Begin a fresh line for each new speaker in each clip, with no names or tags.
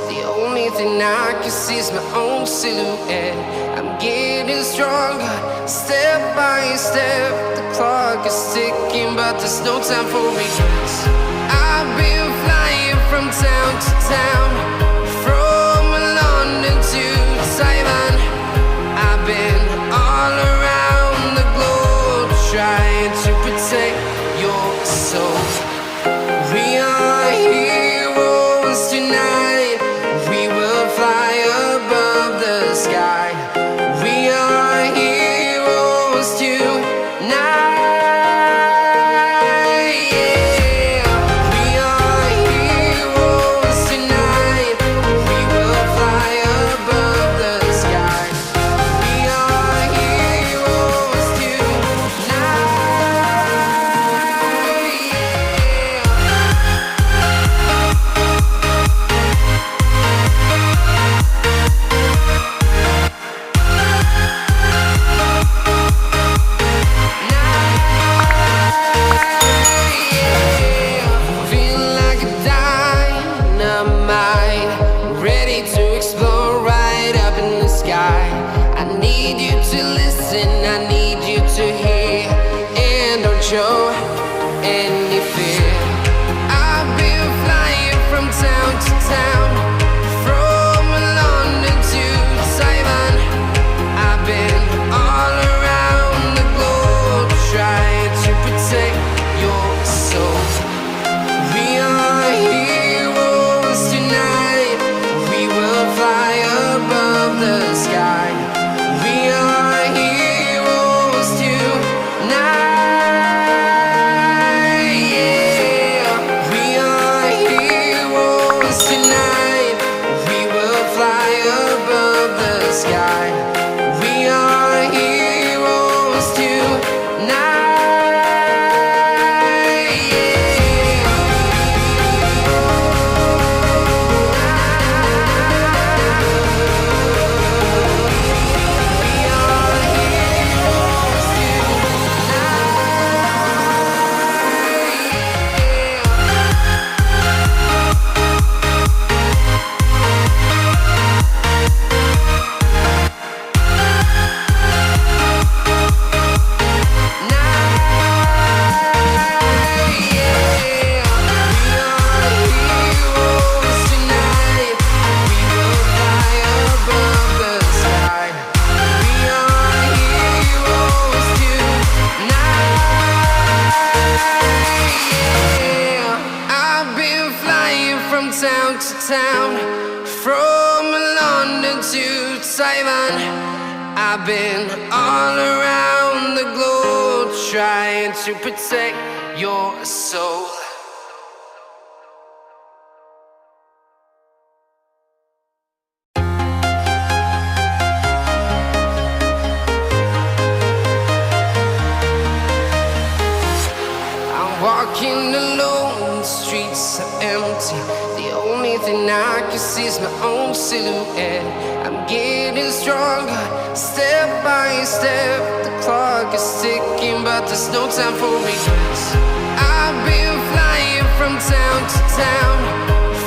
The only thing I can see is my own silhouette. I'm getting stronger, step by step. The clock is ticking, but there's no time for regrets. I've been flying from town to town, from London to Taiwan. I've been all around the globe, trying to protect your soul. We are heroes tonight. We will fly above the sky. We are heroes tonight. Yeah. We are heroes tonight. We will fly above the sky. We are heroes tonight. Feel like a dynamite, ready to explode right up in the sky. I need you to listen, I need you to hear, and don't show any fear. I've been flying from town to town, from London to Taiwan. I've been all around the globe, trying to protect your soul. We are heroes tonight. We will fly above the sky. We are heroes tonight. Yeah. We are heroes tonight. We will fly above the sky. We are heroes tonight. Town to town, from London to Taiwan. I've been all around the globe, trying to protect your soul. I'm walking alone, the streets are empty. The only thing I can see is my own silhouette. I'm getting stronger, step by step. The clock is ticking, but there's no time for regrets. I've been flying from town to town,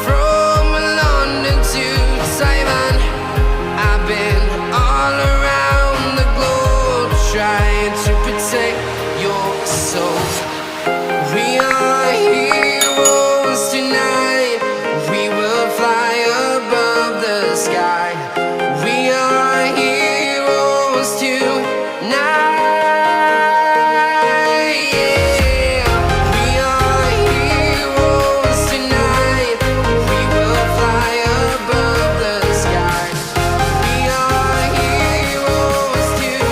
from London to Taiwan. I've been all around the globe, trying to protect your soul. We are heroes tonight. We will fly above the sky. We are heroes tonight. Yeah. We are heroes tonight. We will fly above the sky. We are heroes tonight.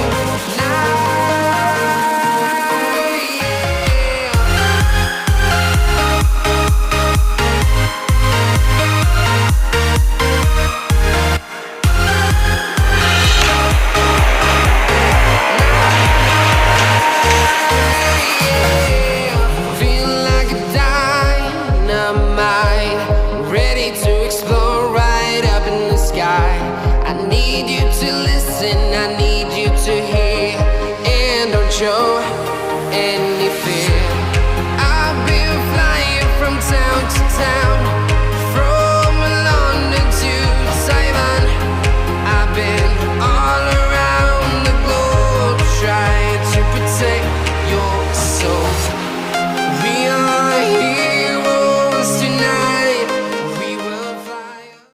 Feel like a dynamite, ready to explode right up in the sky. I need you to listen, I need you to hear, and don't show any fear. I've been flying from town to town,